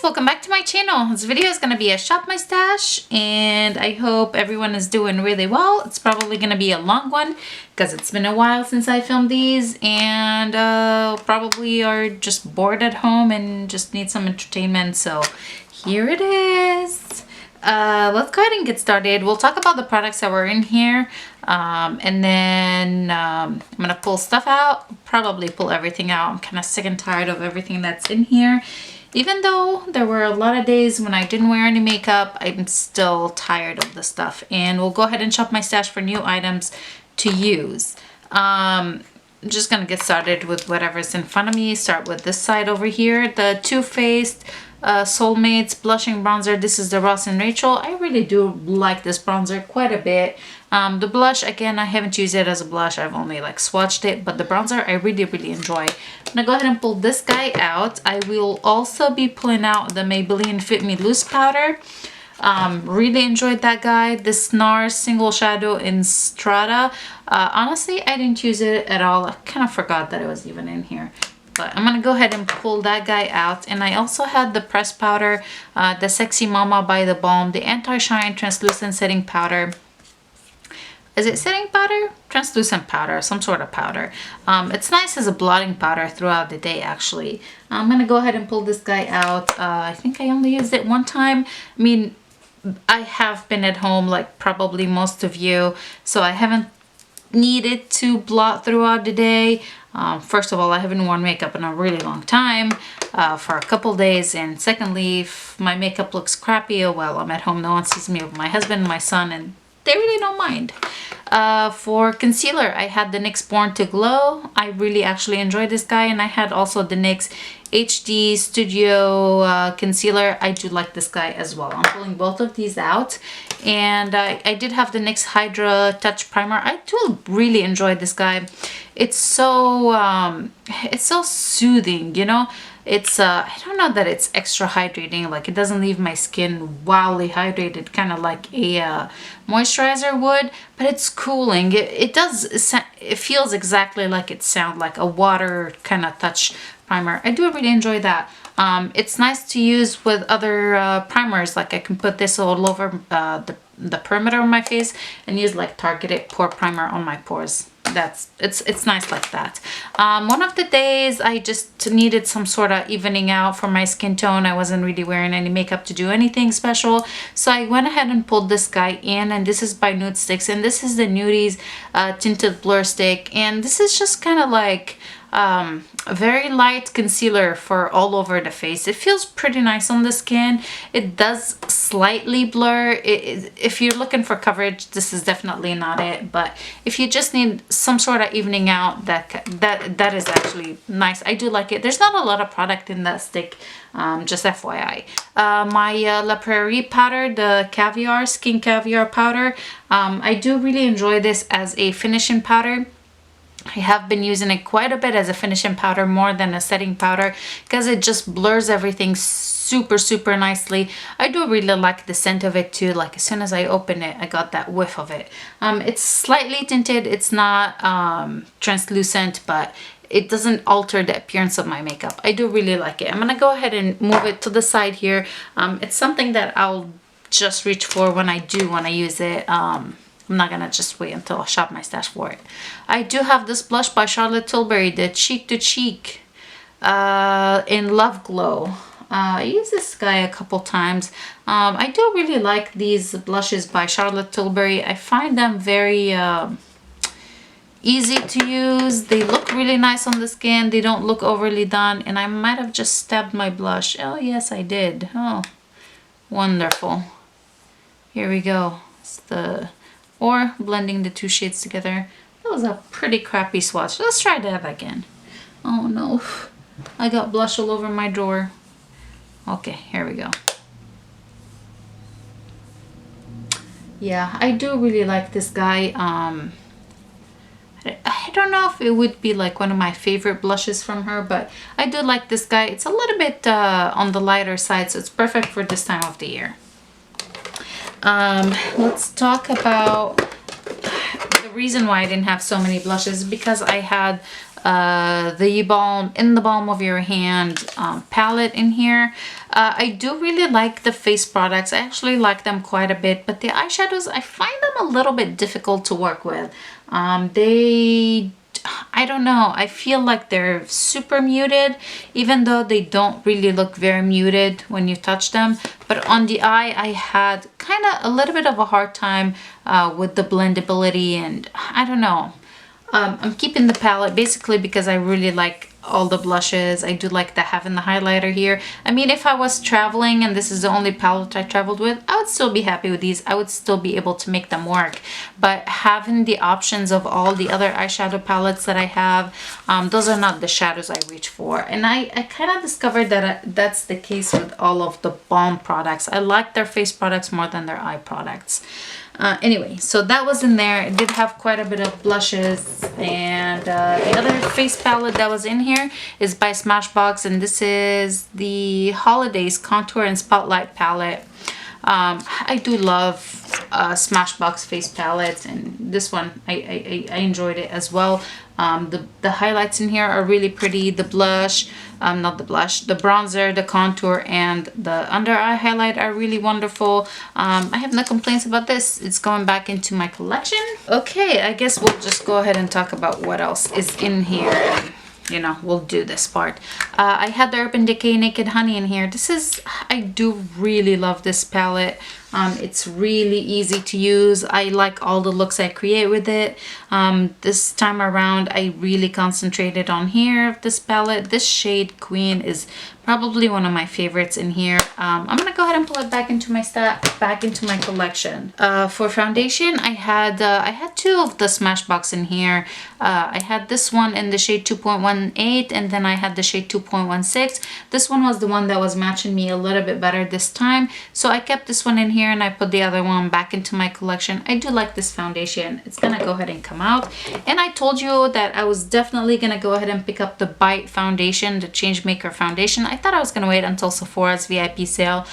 guys, welcome back to my channel. This video is going to be a shop my stash, and I hope everyone is doing really well. It's probably going to be a long one because it's been a while since I filmed these, and probably are just bored at home and just need some entertainment. So here it is. Let's go ahead and get started. We'll talk about the products that were in here, and then I'm gonna pull stuff out, probably pull everything out. I'm kind of sick and tired of everything that's in here. Even though there were a lot of days when I didn't wear any makeup, I'm still tired of the stuff. And we'll go ahead and shop my stash for new items to use. I'm just gonna get started with whatever's in front of me. Start with this side over here, the Too Faced Soulmates blushing bronzer. This is the Ross and Rachel. I really do like this bronzer quite a bit. The blush, again, I haven't used it as a blush. I've only like swatched it, but the bronzer I really enjoy. I'm gonna go ahead and pull this guy out. I will also be pulling out the Maybelline Fit Me Loose powder. Really enjoyed that guy. This NARS single shadow in Strata. Honestly, I didn't use it at all. I kind of forgot that it was even in here. But I'm gonna go ahead and pull that guy out. And I also had the pressed powder, the Sexy Mama by the Balm, the Anti-Shine Translucent Setting Powder. Is it setting powder? Translucent powder, some sort of powder. It's nice as a blotting powder throughout the day, actually. I'm gonna go ahead and pull this guy out. I think I only used it one time. I mean, I have been at home like probably most of you, so I haven't needed to blot throughout the day. First of all, I haven't worn makeup in a really long time, for a couple days, and secondly, if my makeup looks crappy, oh well, I'm at home, no one sees me with my husband and my son, and they really don't mind. For concealer, I had the NYX Born to Glow. I really actually enjoyed this guy, and I had also the NYX HD Studio concealer. I do like this guy as well. I'm pulling both of these out, and I did have the NYX Hydra Touch Primer. I do really enjoy this guy. It's so soothing, you know. It's I don't know that it's extra hydrating, like it doesn't leave my skin wildly hydrated, kind of like a moisturizer would, but it's cooling. It feels exactly like it sounds like a water kind of touch primer. I do really enjoy that. It's nice to use with other primers, like I can put this all over the perimeter of my face and use like targeted pore primer on my pores. It's nice like that. One of the days I just needed some sort of evening out for my skin tone. I wasn't really wearing any makeup to do anything special, so I went ahead and pulled this guy in, and this is by Nude Sticks, and this is the Nudies tinted blur stick, and this is just kind of like a very light concealer for all over the face. It feels pretty nice on the skin. It does slightly blur. If you're looking for coverage, this is definitely not it, but if you just need some sort of evening out, that is actually nice. I do like it. There's not a lot of product in that stick, just FYI. My La Prairie powder, the Caviar Skin Caviar powder, I do really enjoy this as a finishing powder. I have been using it quite a bit as a finishing powder more than a setting powder because it just blurs everything super nicely. I do really like the scent of it too. Like as soon as I open it, I got that whiff of it. It's slightly tinted. It's not translucent, but it doesn't alter the appearance of my makeup. I do really like it. I'm gonna go ahead and move it to the side here. It's something that I'll just reach for when I do want to use it. I'm not gonna just wait until I shop my stash for it. I do have this blush by Charlotte Tilbury, the Cheek to Cheek in Love Glow. I used this guy a couple times. I do really like these blushes by Charlotte Tilbury. I find them very easy to use. They look really nice on the skin. They don't look overly done, and I might have just stabbed my blush. Oh yes, I did. Oh, wonderful. Here we go. It's or blending the two shades together. That was a pretty crappy swatch. Let's try that again. Oh no, I got blush all over my drawer. Okay, here we go. Yeah, I do really like this guy. I don't know if it would be like one of my favorite blushes from her, but I do like this guy. It's a little bit on the lighter side, so it's perfect for this time of the year. Let's talk about the reason why I didn't have so many blushes, because I had the balm in the palm of your hand palette in here. I do really like the face products. I actually like them quite a bit, but the eyeshadows, I find them a little bit difficult to work with. I don't know, I feel like they're super muted, even though they don't really look very muted when you touch them. But on the eye, I had kind of a little bit of a hard time with the blendability, and I don't know. I'm keeping the palette basically because I really like all the blushes. I do like the having the highlighter here. I mean, if I was traveling and this is the only palette I traveled with, I would still be happy with these. I would still be able to make them work. But having the options of all the other eyeshadow palettes that I have, those are not the shadows I reach for. And I kind of discovered that that's the case with all of the balm products. I like their face products more than their eye products. Anyway, so that was in there. It did have quite a bit of blushes, and the other face palette that was in here is by Smashbox, and this is the Holidays Contour and Spotlight palette. I do love Smashbox face palettes, and this one I enjoyed it as well. The highlights in here are really pretty. The blush, not the blush, the bronzer, the contour, and the under eye highlight are really wonderful. I have no complaints about this. It's going back into my collection. Okay, I guess we'll just go ahead and talk about what else is in here. And, you know, we'll do this part. I had the Urban Decay Naked Honey in here. This is, I do really love this palette. It's really easy to use. I like all the looks I create with it. This time around, I really concentrated on here of this palette. This shade Queen is probably one of my favorites in here. I'm gonna go ahead and pull it back into my back into my collection. For foundation, I had two of the Smashbox in here. I had this one in the shade 2.18, and then I had the shade 2.16. This one was the one that was matching me a little bit better this time, so I kept this one in here and I put the other one back into my collection. I do like this foundation. It's gonna go ahead and come out. And I told you that I was definitely gonna go ahead and pick up the Bite foundation, the Changemaker foundation. I thought I was gonna wait until Sephora's VIP sale.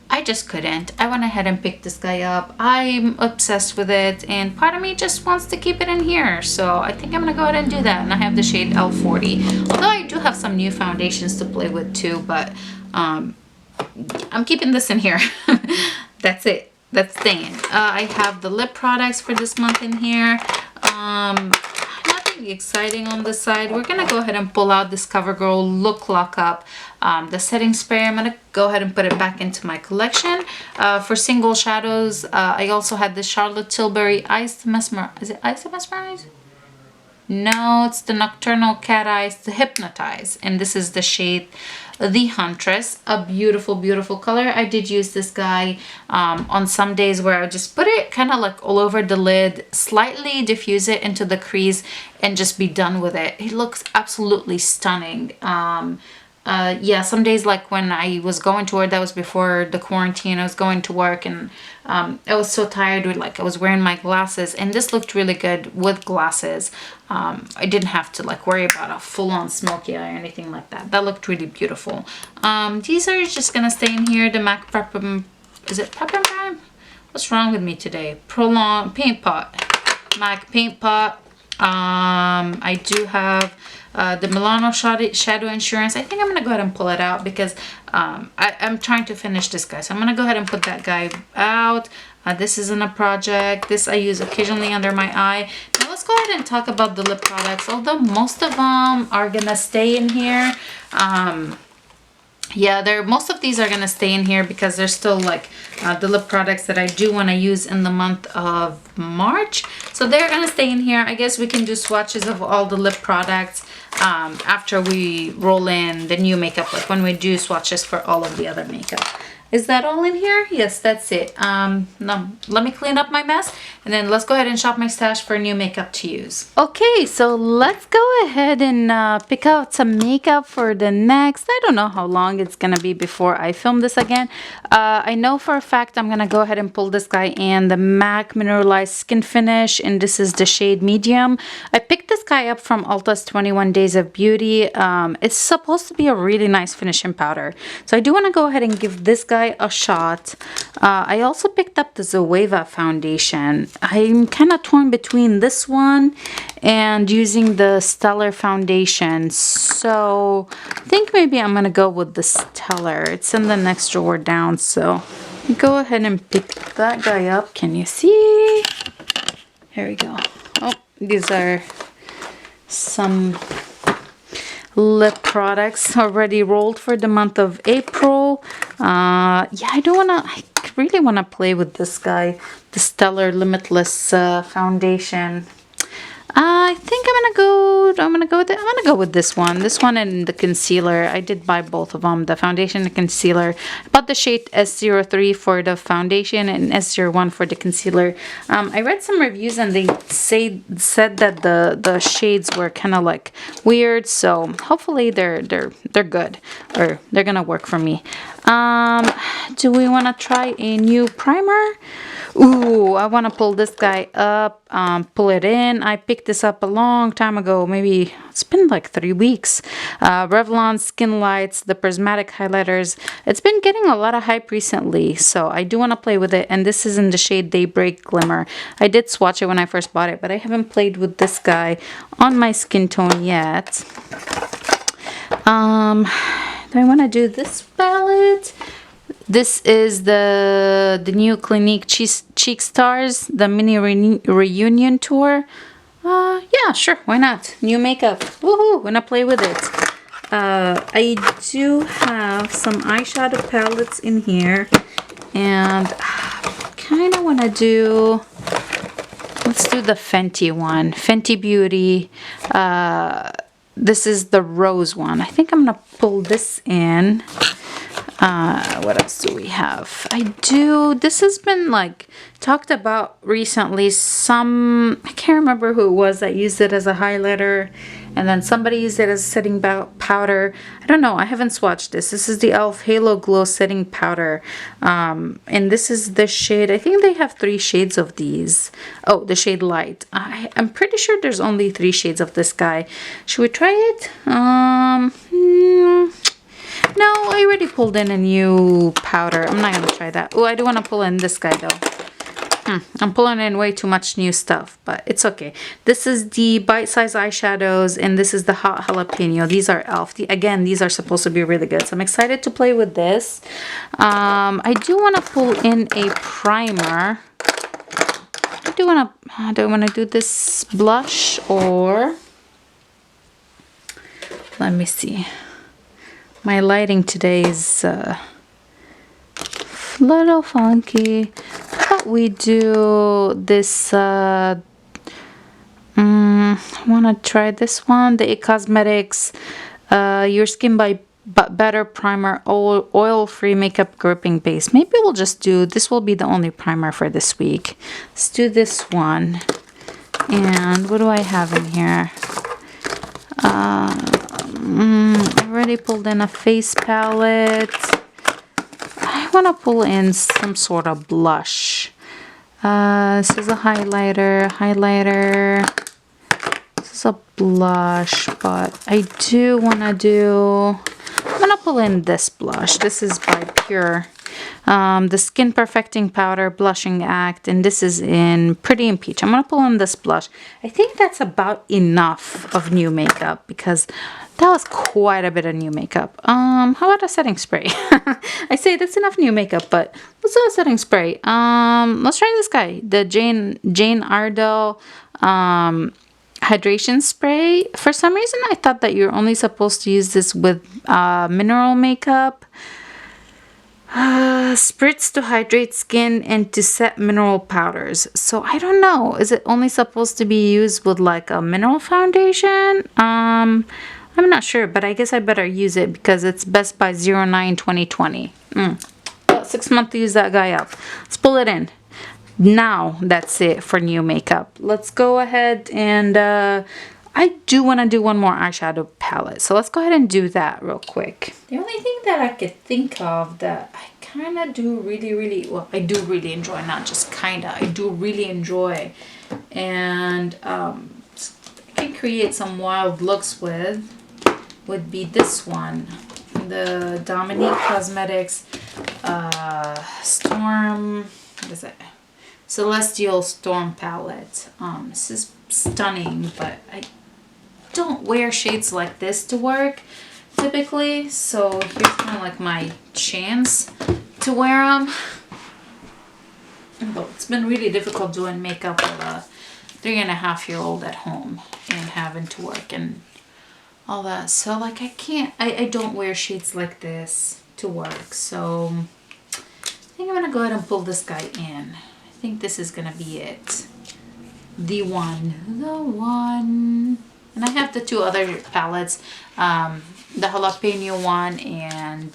I just couldn't. I went ahead and picked this guy up. I'm obsessed with it, and part of me just wants to keep it in here. So I think I'm gonna go ahead and do that. And I have the shade L40. Although I do have some new foundations to play with too, but I'm keeping this in here. That's it. That's staying. I have the lip products for this month in here. Nothing exciting on this side. We're gonna go ahead and pull out this CoverGirl Look Lock Up, the setting spray. I'm gonna go ahead and put it back into my collection. For single shadows, I also had the Charlotte Tilbury Eyes to Mesmerize. Is it Eyes to Mesmerize? No, it's the Nocturnal Cat Eyes to Hypnotize, and this is the shade The Huntress. A beautiful, beautiful color. I did use this guy on some days where I would just put it kind of like all over the lid, slightly diffuse it into the crease, and just be done with it. It looks absolutely stunning. Yeah, some days like when I was going to work, that was before the quarantine, I was going to work, and I was so tired with, like, I was wearing my glasses, and this looked really good with glasses. I didn't have to like worry about a full-on smoky eye or anything like that. That looked really beautiful. These are just gonna stay in here. The MAC Prep, is it Prep and Prime? What's wrong with me today? Prolong Paint Pot, MAC Paint Pot. I do have the Milano Shadow Insurance. I think I'm gonna go ahead and pull it out because I'm trying to finish this guy, so I'm gonna go ahead and put that guy out. This isn't a project. This I use occasionally under my eye. Now let's go ahead and talk about the lip products. Although most of them are gonna stay in here, yeah, most of these are gonna stay in here because they're still like the lip products that I do want to use in the month of March. So they're gonna stay in here. I guess we can do swatches of all the lip products after we roll in the new makeup, like when we do swatches for all of the other makeup. Is that all in here? Yes, that's it. No, let me clean up my mess, and then let's go ahead and shop my stash for new makeup to use. Okay, so let's go ahead and pick out some makeup for the next, I don't know how long it's gonna be before I film this again. I know for a fact I'm gonna go ahead and pull this guy in, the MAC Mineralized Skin Finish, and this is the shade Medium. I picked this guy up from Ulta's 21 Days of Beauty. It's supposed to be a really nice finishing powder. So I do wanna go ahead and give this guy guy a shot. I also picked up the Zoeva foundation. I'm kind of torn between this one and using the Stellar foundation. So I think maybe I'm going to go with the Stellar. It's in the next drawer down. So go ahead and pick that guy up. Can you see? Here we go. Oh, these are some lip products already rolled for the month of April. Yeah, I really want to play with this guy, the Stellar Limitless foundation. I think I'm gonna go with this one and the concealer. I did buy both of them, the foundation and concealer. I bought the shade S03 for the foundation and S01 for the concealer. I read some reviews and they said that the shades were kind of like weird, so hopefully they're good, or they're gonna work for me. Do we want to try a new primer? Ooh, I want to pull this guy up, pull it in. I picked this up a long time ago, maybe it's been like 3 weeks. Revlon Skin Lights, the prismatic highlighters. It's been getting a lot of hype recently, so I do want to play with it. And this is in the shade Daybreak Glimmer. I did swatch it when I first bought it, but I haven't played with this guy on my skin tone yet. Do I want to do this palette? This is the new Clinique Cheek Stars, the mini reunion tour. Yeah, sure, why not? New makeup. Woohoo, wanna play with it. I do have some eyeshadow palettes in here, and kind of wanna do, let's do the Fenty one, Fenty Beauty. This is the rose one. I think I'm gonna pull this in. What else do we have? This has been like talked about recently. I can't remember who it was that used it as a highlighter, and then somebody used it as a setting powder. I don't know, I haven't swatched this. This is the e.l.f. Halo Glow Setting Powder. And this is the shade, I think they have 3 shades of these. Oh, the shade Light. I'm pretty sure there's only 3 shades of this guy. Should we try it? No, I already pulled in a new powder. I'm not going to try that. Oh, I do want to pull in this guy though. I'm pulling in way too much new stuff, but it's okay. This is the Bite Size eyeshadows, and this is the Hot Jalapeno. These are e.l.f. Again, these are supposed to be really good, so I'm excited to play with this. I do want to pull in a primer. Do I want to do this blush, or let me see. My lighting today is a little funky. But we do this, I want to try this one, the It Cosmetics Your Skin But Better Primer Oil-Free Makeup Gripping Base. Maybe we'll just do, this will be the only primer for this week. Let's do this one. And what do I have in here? I already pulled in a face palette. I want to pull in some sort of blush. This is a highlighter. This is a blush, but I do want to do, I'm going to pull in this blush. This is by Pure. The Skin Perfecting Powder Blushing Act, and this is in Pretty in Peach. I'm going to pull in this blush. I think that's about enough of new makeup, because that was quite a bit of new makeup. How about a setting spray? I say that's enough new makeup, but let's do a setting spray. Let's try this guy, the Jane Iredale hydration spray. For some reason, I thought that you're only supposed to use this with mineral makeup. Spritz to hydrate skin and to set mineral powders. So I don't know. Is it only supposed to be used with like a mineral foundation? I'm not sure, but I guess I better use it because it's Best by 09/2020. About 6 months to use that guy up. Let's pull it in. Now that's it for new makeup. Let's go ahead and I do want to do one more eyeshadow palette. So let's go ahead and do that real quick. The only thing that I could think of that I kind of do really, well, I do really enjoy, not just kind of, I do really enjoy. And I can create some wild looks with, would be this one. The Dominique Cosmetics Storm, what is it? Celestial Storm palette. This is stunning, but I don't wear shades like this to work typically, so here's kind of like my chance to wear them. But it's been really difficult doing makeup with a 3.5-year-old at home and having to work and all that. So like I don't wear shades like this to work. So I think I'm gonna go ahead and pull this guy in. I think this is gonna be it. The one. And I have the 2 other palettes, the jalapeno one and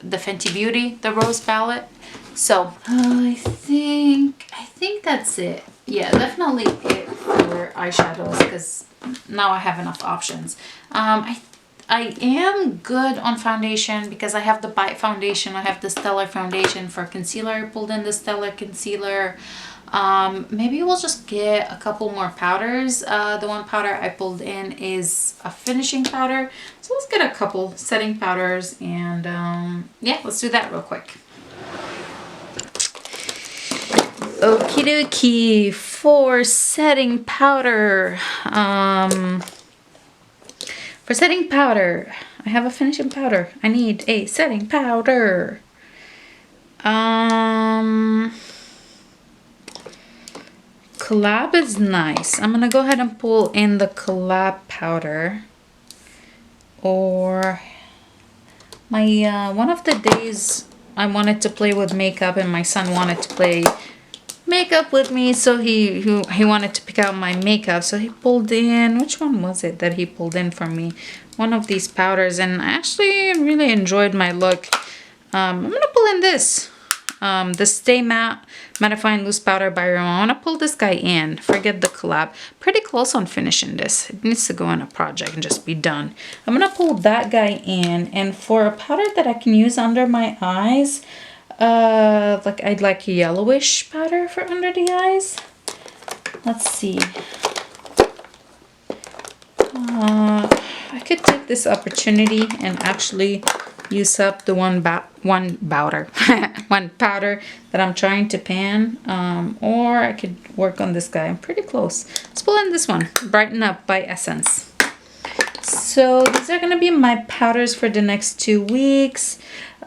the Fenty Beauty, the rose palette. So I think that's it. Yeah, definitely it for eyeshadows, because now I have enough options. I am good on foundation because I have the Bite foundation. I have the Stellar foundation. For concealer, I pulled in the Stellar concealer. Maybe we'll just get a couple more powders. The one powder I pulled in is a finishing powder. So let's get a couple setting powders and yeah, let's do that real quick. Okie dokie, for setting powder. For setting powder, I have a finishing powder. I need a setting powder. Collab is nice. I'm gonna go ahead and pull in the collab powder. Or my one of the days I wanted to play with makeup and my son wanted to play makeup with me, so he wanted to pick out my makeup, so he pulled in, which one was it that he pulled in for me? One of these powders, and I actually really enjoyed my look. I'm gonna pull in this the Stay Matte Mattifying Loose Powder by Rimmel. I want to pull this guy in. Forget the collab. Pretty close on finishing this. It needs to go in a project and just be done. I'm gonna pull that guy in, and for a powder that I can use under my eyes, like I'd like a yellowish powder for under the eyes. Let's see. I could take this opportunity and actually use up the one powder that I'm trying to pan, or I could work on this guy. I'm pretty close. Let's pull in this one, Brighten Up by Essence. So these are gonna be my powders for the next 2 weeks.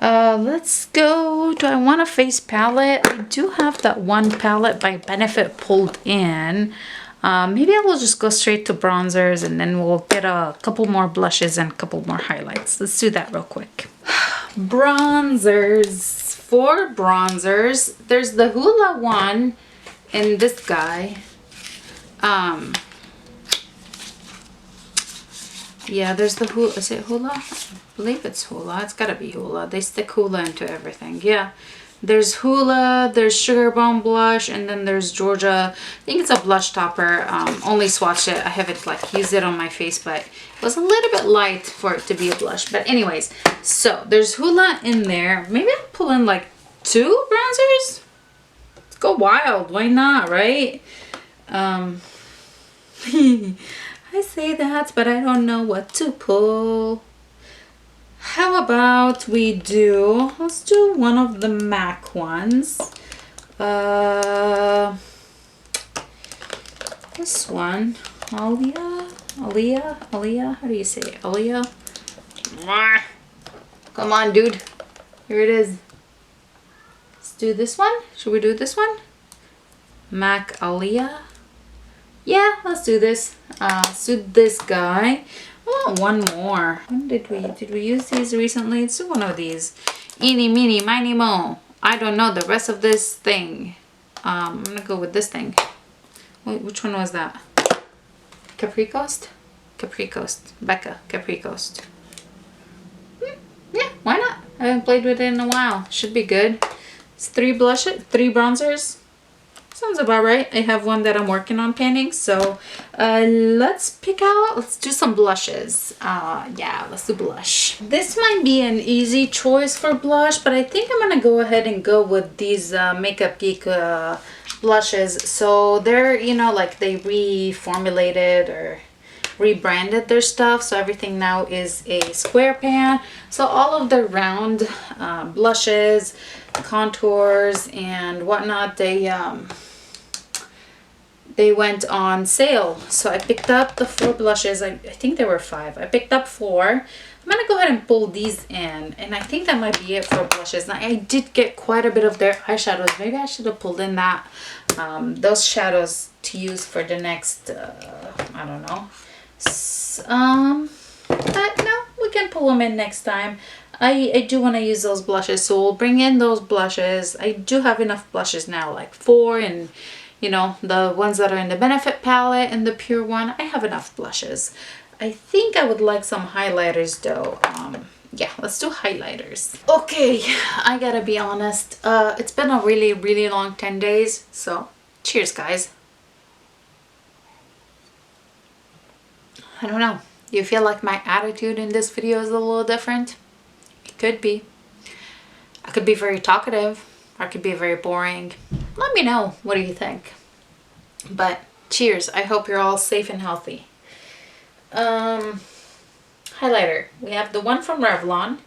Let's go. Do I want a face palette? I do have that one palette by Benefit pulled in. Maybe I will just go straight to bronzers, and then we'll get a couple more blushes and a couple more highlights. Let's do that real quick. Bronzers. For bronzers, there's the Hoola one and this guy. Yeah, there's the Hoola. Is it Hoola? I believe it's Hoola. It's gotta be Hoola. They stick Hoola into everything. Yeah. There's Hoola, there's Sugar Bomb Blush, and then there's Georgia. I think it's a blush topper. Only swatched it. I haven't like used it on my face, but it was a little bit light for it to be a blush. But anyways, so there's Hoola in there. Maybe I'll pull in like 2 bronzers. Let's go wild. Why not, right? I say that, but I don't know what to pull. How about we do, let's do one of the MAC ones. This one, Aaliyah, how do you say it? Aaliyah? Come on, dude. Here it is. Let's do this one. Should we do this one? MAC Aaliyah? Yeah, let's do this. Let's do this guy. I want one more. When did we use these recently? Let's do one of these. Eeny, meeny, miny, mo. I don't know the rest of this thing. I'm gonna go with this thing. Wait, which one was that? Capri Coast? Capri Coast. Becca, Capri Coast. Yeah, why not? I haven't played with it in a while. Should be good. It's 3 blushes, 3 bronzers. Sounds about right. I have one that I'm working on painting, so let's do some blushes. Yeah, let's do blush. This might be an easy choice for blush, but I think I'm gonna go ahead and go with these Makeup Geek blushes. So they're, you know, like they reformulated or rebranded their stuff, so everything now is a square pan. So all of the round blushes, contours, and whatnot, they went on sale. So I picked up the 4 blushes. I think there were 5. I picked up 4. I'm gonna go ahead and pull these in, and I think that might be it for blushes. Now I did get quite a bit of their eyeshadows. Maybe I should have pulled in that those shadows to use for the next I don't know. But no, we can pull them in next time. I do want to use those blushes, so we'll bring in those blushes. I do have enough blushes now, like 4, and you know, the ones that are in the Benefit palette and the Pure one, I have enough blushes. I think I would like some highlighters though. Yeah, let's do highlighters. Okay, I gotta be honest. It's been a really, really long 10 days. So, cheers, guys. I don't know. Do you feel like my attitude in this video is a little different? It could be. I could be very talkative. Or I could be very boring. Let me know. What do you think? But cheers. I hope you're all safe and healthy. Highlighter. We have the one from Revlon.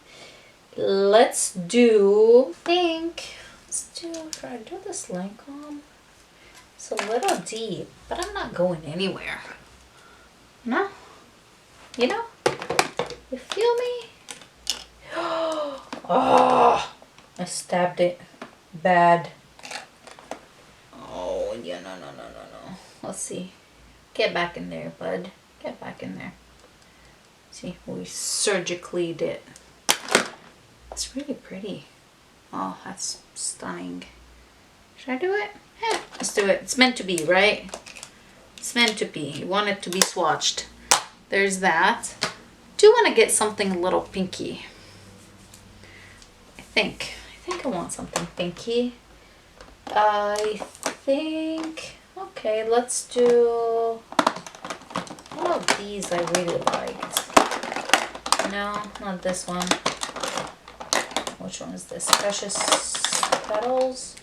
Let's do, should I do this Lancome? It's a little deep, but I'm not going anywhere. No? You know? You feel me? Oh, I stabbed it bad. Oh, yeah, no. Let's see. Get back in there, bud. Get back in there. See, we surgically did. It's really pretty. Oh, that's stunning. Should I do it? Yeah, let's do it. It's meant to be, right? It's meant to be. You want it to be swatched. There's that. Do want to get something a little pinky. I think I want something pinky. I think, okay, let's do one of these I really liked. No, not this one. Which one is this? Precious Petals?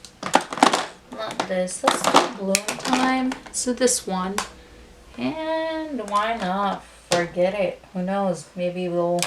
Not this. Let's do Bloom Time. Let's do this one. And why not? Forget it. Who knows? Maybe we'll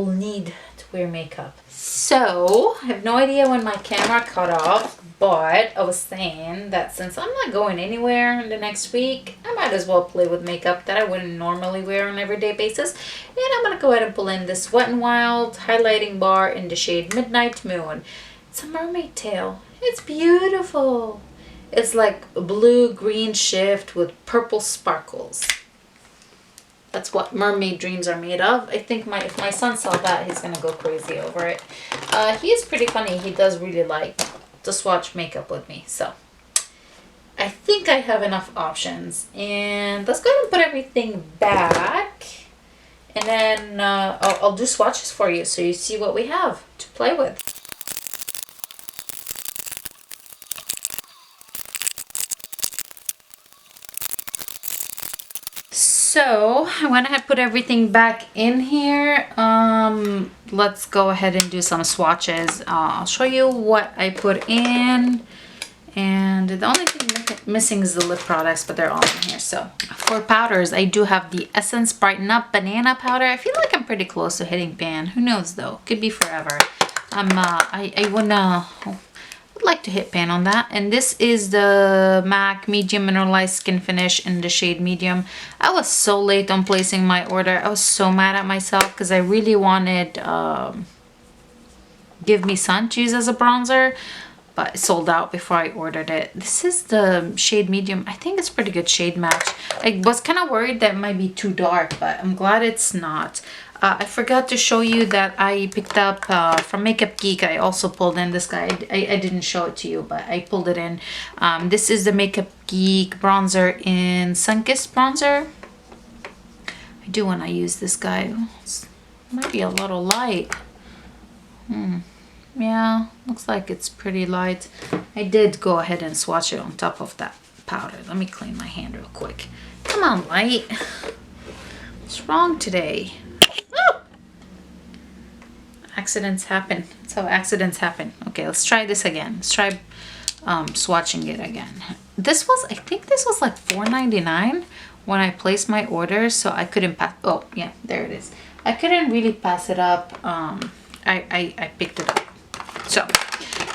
need to wear makeup. So, I have no idea when my camera cut off, but I was saying that since I'm not going anywhere in the next week, I might as well play with makeup that I wouldn't normally wear on an everyday basis. And I'm going to go ahead and pull in this Wet n Wild highlighting bar in the shade Midnight Moon. It's a mermaid tail. It's beautiful. It's like a blue-green shift with purple sparkles. That's what mermaid dreams are made of. I think if my son saw that, he's gonna go crazy over it. He is pretty funny. He does really like to swatch makeup with me. So I think I have enough options. And let's go ahead and put everything back. And then I'll do swatches for you so you see what we have to play with. So I went ahead and put everything back in here. Let's go ahead and do some swatches. I'll show you what I put in. And the only thing missing is the lip products, but they're all in here. So for powders, I do have the Essence Brighten Up Banana Powder. I feel like I'm pretty close to hitting pan. Who knows though? Could be forever. I would like to hit pan on that. And this is the MAC Medium Mineralized Skin Finish in the shade Medium. I was so late on placing my order. I was so mad at myself because I really wanted Give Me Sun to use as a bronzer, but it sold out before I ordered it. This is the shade Medium. I think it's pretty good shade match. I was kind of worried that it might be too dark, but I'm glad it's not. I forgot to show you that I picked up from Makeup Geek. I also pulled in this guy. I didn't show it to you, but I pulled it in. This is the Makeup Geek bronzer in Sunkissed Bronzer. I do want to use this guy. It might be a little light. Yeah, looks like it's pretty light. I did go ahead and swatch it on top of that powder. Let me clean my hand real quick. Come on, light. What's wrong today? Accidents happen. That's how accidents happen. Okay, let's try this again. Let's try swatching it again. This was, I think this was like $4.99 when I placed my order, so I couldn't pass. Oh yeah, there it is. I couldn't really pass it up. I picked it up. So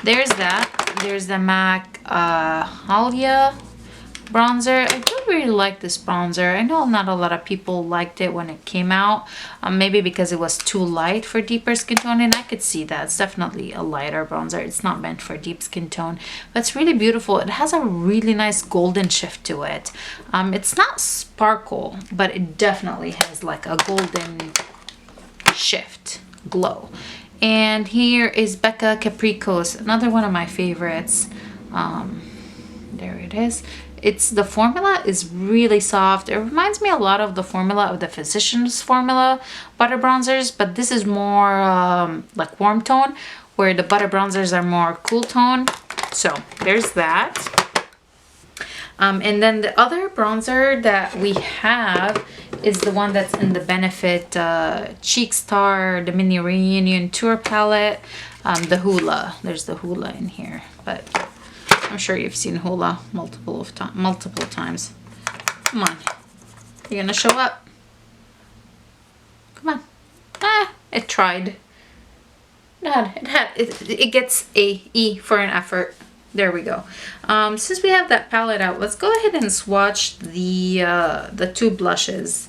there's that. There's the MAC Halia bronzer. I do really like this bronzer. I know not a lot of people liked it when it came out, maybe because it was too light for deeper skin tone, and I could see that. It's definitely a lighter bronzer. It's not meant for deep skin tone, but it's really beautiful. It has a really nice golden shift to it. It's not sparkle, but it definitely has like a golden shift glow. And here is Becca Capricos, another one of my favorites. There it is. It's, the formula is really soft. It reminds me a lot of the formula of the Physicians Formula butter bronzers, but this is more like warm tone, where the butter bronzers are more cool tone. So there's that. And then the other bronzer that we have is the one that's in the Benefit Cheek Star, the Mini Reunion Tour palette, the Hoola. There's the Hoola in here, but I'm sure you've seen Hoola multiple times. Come on, you're gonna show up. Come on. Ah, it tried. It gets a E for an effort. There we go. Since we have that palette out, let's go ahead and swatch the two blushes,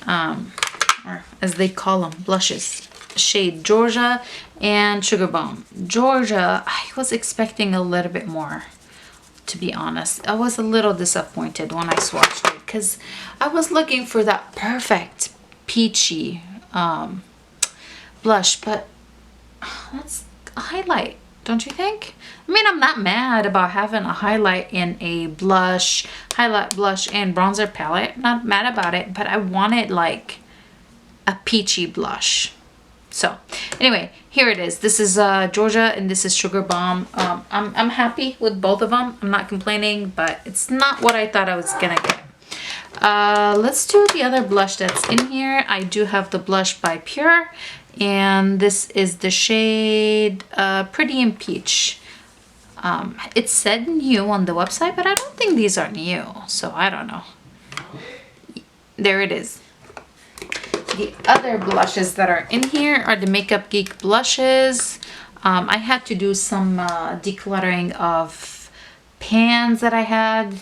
or as they call them, blushes. Shade Georgia and Sugar Bomb. Georgia, I was expecting a little bit more, to be honest. I was a little disappointed when I swatched it, because I was looking for that perfect peachy blush, but that's a highlight, don't you think? I mean, I'm not mad about having a highlight in a blush, highlight, blush, and bronzer palette. Not mad about it, but I wanted like a peachy blush. So anyway, here it is. This is Georgia and this is Sugar Bomb. I'm happy with both of them. I'm not complaining, but it's not what I thought I was gonna get. Let's do the other blush that's in here. I do have the blush by Pure, and this is the shade Pretty in Peach. It said new on the website, but I don't think these are new, so I don't know. There it is. The other blushes that are in here are the Makeup Geek blushes. I had to do some decluttering of pans that I had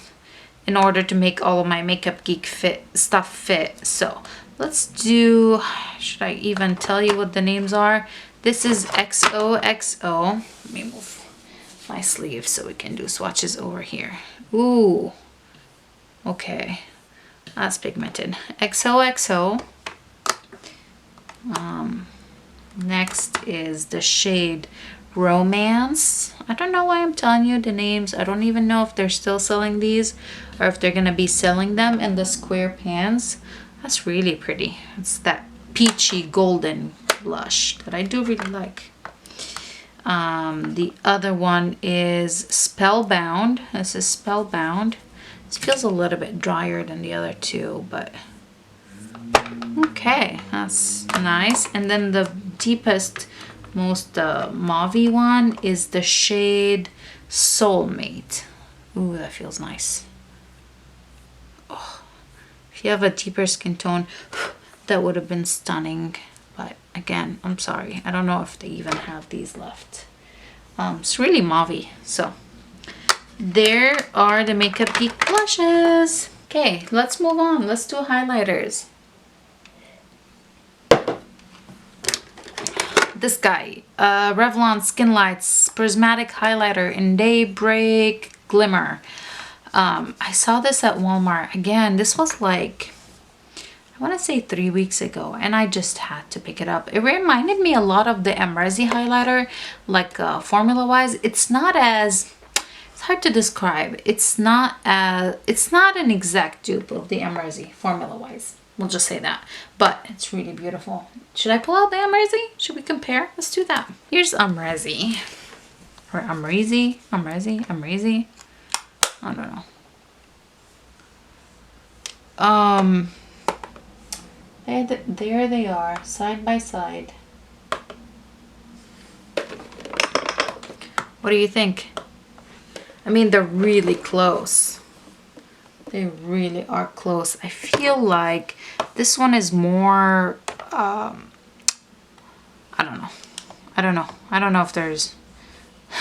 in order to make all of my Makeup Geek stuff fit. So let's do, should I even tell you what the names are? This is XOXO. Let me move my sleeve so we can do swatches over here. Ooh, okay, that's pigmented. XOXO. Next is the shade Romance. I don't know why I'm telling you the names. I don't even know if they're still selling these or if they're gonna be selling them in the square pans. That's really pretty. It's that peachy golden blush that I do really like. The other one is Spellbound. This is Spellbound. This feels a little bit drier than the other two, but okay, that's nice. And then the deepest, most mauvey one is the shade Soulmate. Ooh, that feels nice. Oh, if you have a deeper skin tone, that would have been stunning. But again, I'm sorry, I don't know if they even have these left. It's really mauvey. So there are the Makeup Geek blushes. Okay, let's move on. Let's do highlighters. This guy, Revlon Skin Lights Prismatic Highlighter in Daybreak Glimmer. I saw this at Walmart. Again, this was like, I want to say 3 weeks ago, and I just had to pick it up. It reminded me a lot of the Amrezi highlighter, like formula wise. It's not as, it's hard to describe. It's not an exact dupe of the Amrezi formula wise. We'll just say that, but it's really beautiful. Should I pull out the Amrezi? Should we compare? Let's do that. Here's Amrezi, or Amrezi. I don't know. There they are, side by side. What do you think? I mean, they're really close. They really are close. I feel like this one is more, I don't know. I don't know. I don't know if there's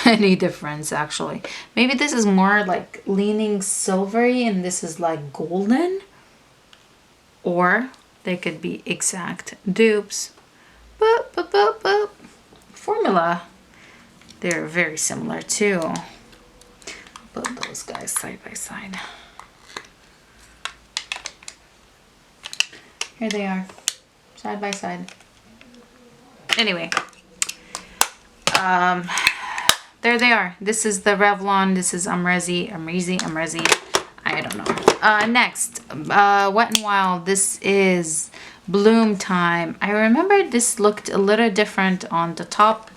any difference actually. Maybe this is more like leaning silvery and this is like golden. Or they could be exact dupes. Boop, boop, boop, boop. Formula. They're very similar too. Put those guys side by side. Here they are, side by side. Anyway, there they are. This is the Revlon. This is Amrezi. I don't know. Next, Wet n Wild. This is Bloom Time. I remember this looked a little different on the top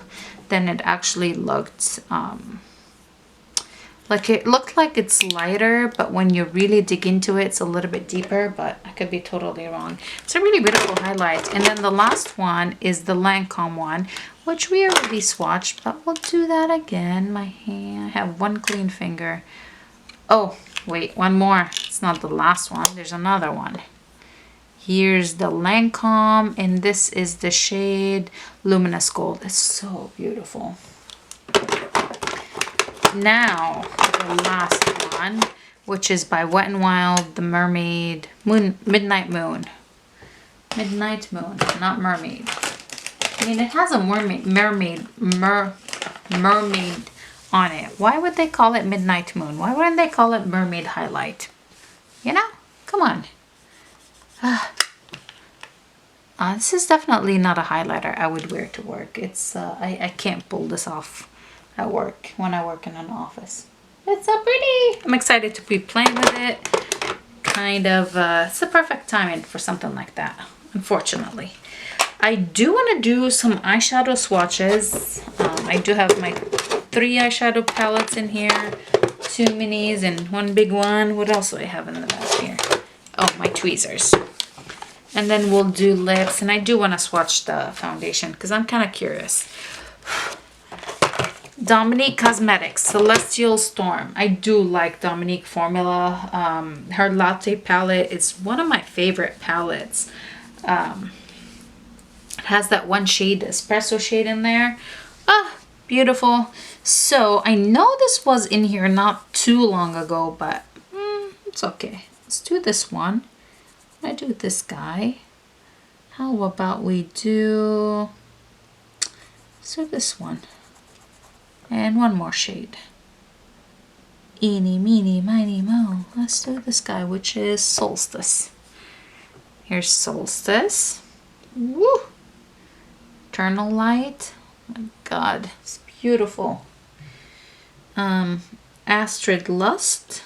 than it actually looked. Like it looked like it's lighter, but when you really dig into it, it's a little bit deeper, but I could be totally wrong. It's a really beautiful highlight. And then the last one is the Lancome one, which we already swatched, but we'll do that again. My hand, I have one clean finger. Oh, wait, one more. It's not the last one. There's another one. Here's the Lancome, and this is the shade Luminous Gold. It's so beautiful. Now, the last one, which is by Wet n Wild, the Mermaid Midnight Moon. Midnight Moon, not mermaid. I mean, it has a mermaid on it. Why would they call it Midnight Moon? Why wouldn't they call it Mermaid Highlight? You know? Come on. This is definitely not a highlighter I would wear to work. It's I can't pull this off at work when I work in an office. It's so pretty. I'm excited to be playing with it. Kind of, it's the perfect timing for something like that, unfortunately. I do want to do some eyeshadow swatches. I do have my 3 eyeshadow palettes in here, 2 minis and 1 big one. What else do I have in the back here? Oh, my tweezers. And then we'll do lips, and I do want to swatch the foundation because I'm kind of curious. Dominique Cosmetics, Celestial Storm. I do like Dominique formula. Her latte palette is one of my favorite palettes. It has that one shade, the espresso shade in there. Ah, beautiful. So I know this was in here not too long ago, but it's okay. Let's do this one. I do this guy. How about we do, let's do this one. And one more shade. Eeny, meeny, miny, mo. Let's do this guy, which is Solstice. Here's Solstice. Woo! Eternal Light. Oh my God, it's beautiful. Astrid Lust.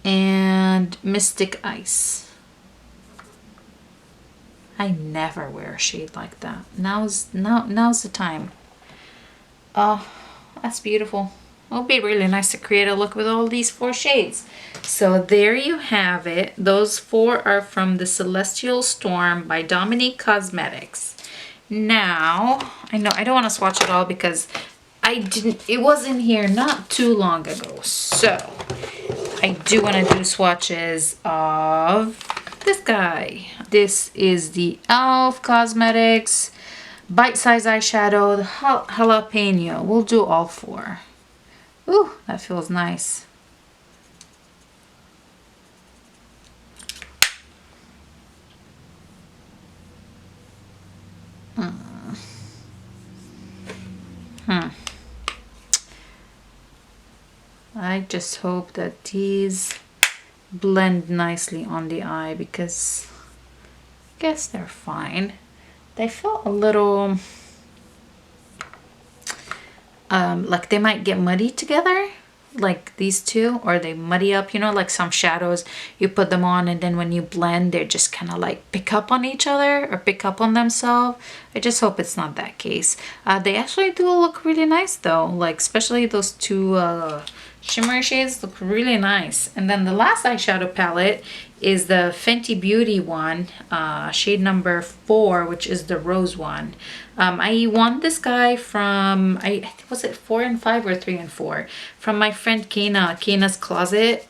And Mystic Ice. I never wear a shade like that. Now's the time. Oh, that's beautiful. It'll be really nice to create a look with all these 4 shades. So there you have it. Those 4 are from the Celestial Storm by Dominique Cosmetics. Now, I know I don't want to swatch it all because it was in here not too long ago. So I do want to do swatches of this guy. This is the e.l.f. Cosmetics Bite Size Eyeshadow, the Jalapeno. We'll do all 4. Ooh, that feels nice. I just hope that these blend nicely on the eye because I guess they're fine. They felt a little like they might get muddy together, like these two, or they muddy up, you know, like some shadows you put them on and then when you blend they just kind of like pick up on each other or pick up on themselves. I just hope it's not that case. They actually do look really nice though, like especially those two shimmery shades look really nice. And then the last eyeshadow palette is the Fenty Beauty one, shade number 4, which is the rose one. I won this guy from, I think, was it 4 and 5 or 3 and 4? From my friend Kena, Kena's Closet.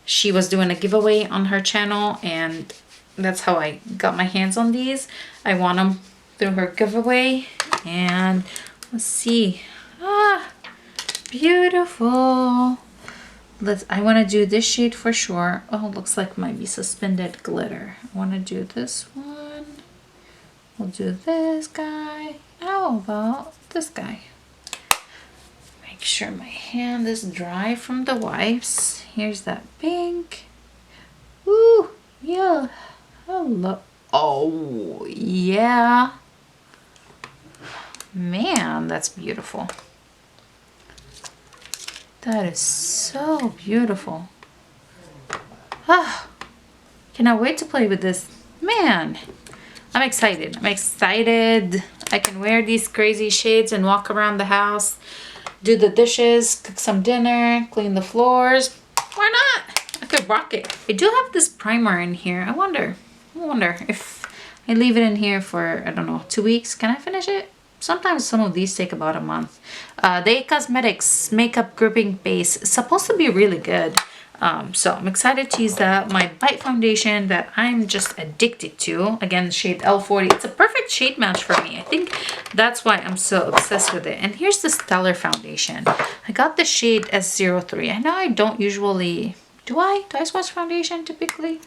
She was doing a giveaway on her channel, and that's how I got my hands on these. I won them through her giveaway, and let's see. Beautiful. I want to do this shade for sure. Oh, looks like might be suspended glitter. I want to do this one. We'll do this guy. How about this guy? Make sure my hand is dry from the wipes. Here's that pink. Ooh, yeah. Hello. Oh, yeah. Man, that's beautiful. That is so beautiful. Ah, cannot wait to play with this. Man, I'm excited. I'm excited. I can wear these crazy shades and walk around the house, do the dishes, cook some dinner, clean the floors. Why not? I could rock it. I do have this primer in here. I wonder if I leave it in here for, I don't know, 2 weeks. Can I finish it? Sometimes some of these take about a month. The IT Cosmetics Makeup Gripping Base is supposed to be really good. So I'm excited to use that. My Bite Foundation that I'm just addicted to. Again, the shade L40. It's a perfect shade match for me. I think that's why I'm so obsessed with it. And here's the Stellar Foundation. I got the shade S03. I know I don't usually... Do I swatch foundation typically?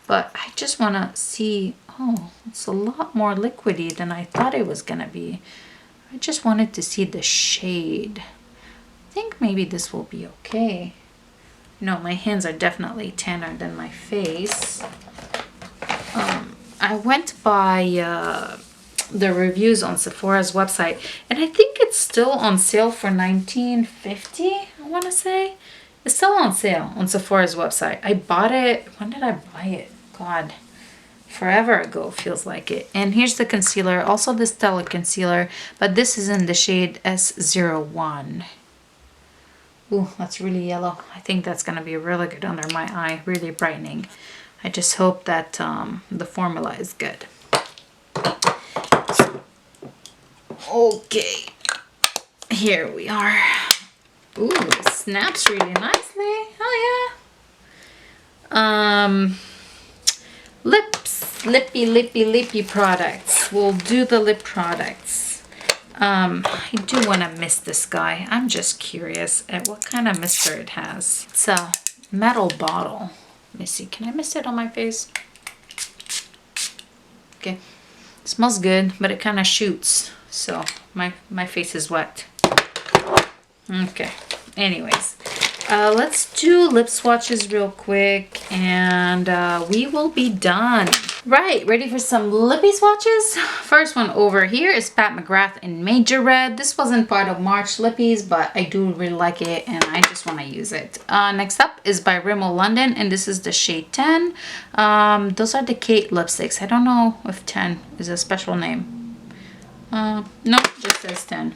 But I just want to see... Oh, it's a lot more liquidy than I thought it was going to be. I just wanted to see the shade. I think maybe this will be okay. No, my hands are definitely tanner than my face. I went by the reviews on Sephora's website, and I think it's still on sale for $19.50, I want to say. It's still on sale on Sephora's website. I bought it, when did I buy it? God, forever ago feels like it. And here's the concealer, also the Stellar concealer, but this is in the shade S01. Ooh, that's really yellow. I think that's gonna be really good under my eye, really brightening. I just hope that the formula is good. Okay, here we are. Ooh, it snaps really nicely. Oh yeah. Lips, lippy products. We'll do the lip products. I do want to mist this guy. I'm just curious at what kind of mister it has. It's a metal bottle. Let me see. Can I mist it on my face? Okay. It smells good, but it kind of shoots. So my face is wet. Okay. Anyways, let's do lip swatches real quick, and we will be done. Right, ready for some lippy swatches? First one over here is Pat McGrath in Major Red. This wasn't part of March Lippies, but I do really like it, and I just want to use it. Next up is by Rimmel London, and this is the shade 10. Those are the Kate lipsticks. I don't know if 10 is a special name. No, it just says 10.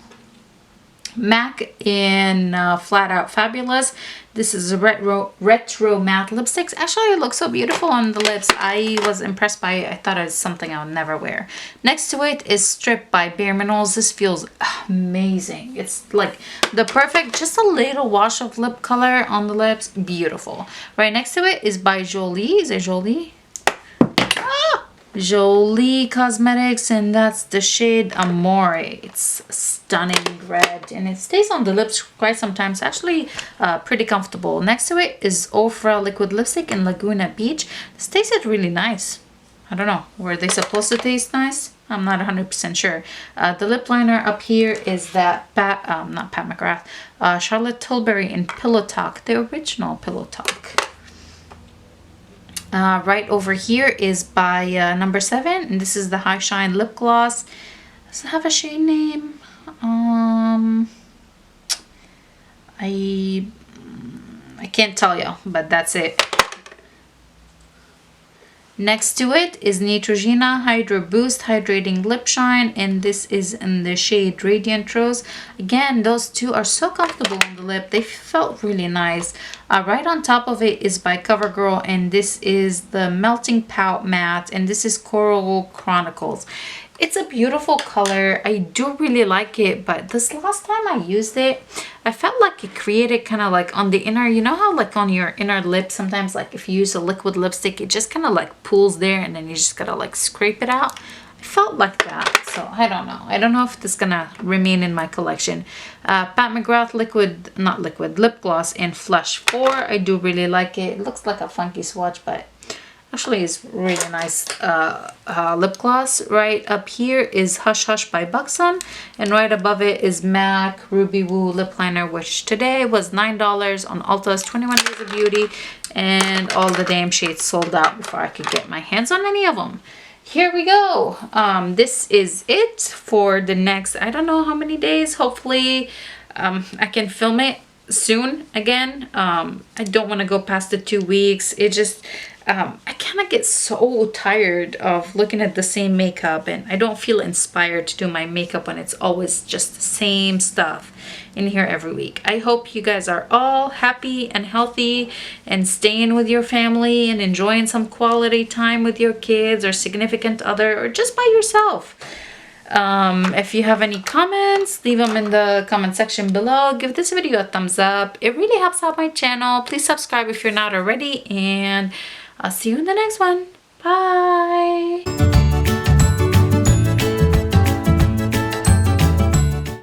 MAC in Flat Out Fabulous. This is a retro matte lipsticks. Actually, it looks so beautiful on the lips. I was impressed by it. I thought it was something I would never wear. Next to it is Strip by Bare Minerals. This feels amazing. It's like the perfect, just a little wash of lip color on the lips. Beautiful. Right next to it is by Jolie. Is it Jolie? Jolie Cosmetics, and that's the shade Amore. It's stunning red, and it stays on the lips quite sometimes. Actually pretty comfortable. Next to it is Ofra liquid lipstick in Laguna Beach. This tasted really nice. I don't know, were they supposed to taste nice? I'm not 100% sure. The lip liner up here is that not Pat McGrath, Charlotte Tilbury in Pillow Talk, the original Pillow Talk. Right over here is by number 7, and this is the High Shine Lip Gloss. Does it have a shade name? I can't tell you, but that's it. Next to it is Neutrogena Hydro Boost Hydrating Lip Shine, and this is in the shade Radiant Rose. Again, those two are so comfortable on the lip. They felt really nice. Right on top of it is by CoverGirl, and this is the Melting Pout Matte, and this is Coral Chronicles. It's a beautiful color. I do really like it, but this last time I used it, I felt like it created kind of like on the inner, you know how like on your inner lip, sometimes like if you use a liquid lipstick, it just kind of like pulls there and then you just gotta like scrape it out. I felt like that, so I don't know. I don't know if this is gonna remain in my collection. Pat McGrath lip gloss in Flush 4. I do really like it. It looks like a funky swatch, but actually it's really nice lip gloss. Right up here is Hush Hush by Buxom, and right above it is MAC Ruby Woo lip liner, which today was $9 on Ulta's 21 Days of Beauty, and all the damn shades sold out before I could get my hands on any of them. Here we go. This is it for the next, I don't know how many days. Hopefully I can film it soon again. I don't want to go past the 2 weeks. It just I kind of get so tired of looking at the same makeup, and I don't feel inspired to do my makeup when it's always just the same stuff in here every week. I hope you guys are all happy and healthy and staying with your family and enjoying some quality time with your kids or significant other or just by yourself. If you have any comments, leave them in the comment section below. Give this video a thumbs up. It really helps out my channel. Please subscribe if you're not already, and I'll see you in the next one. Bye.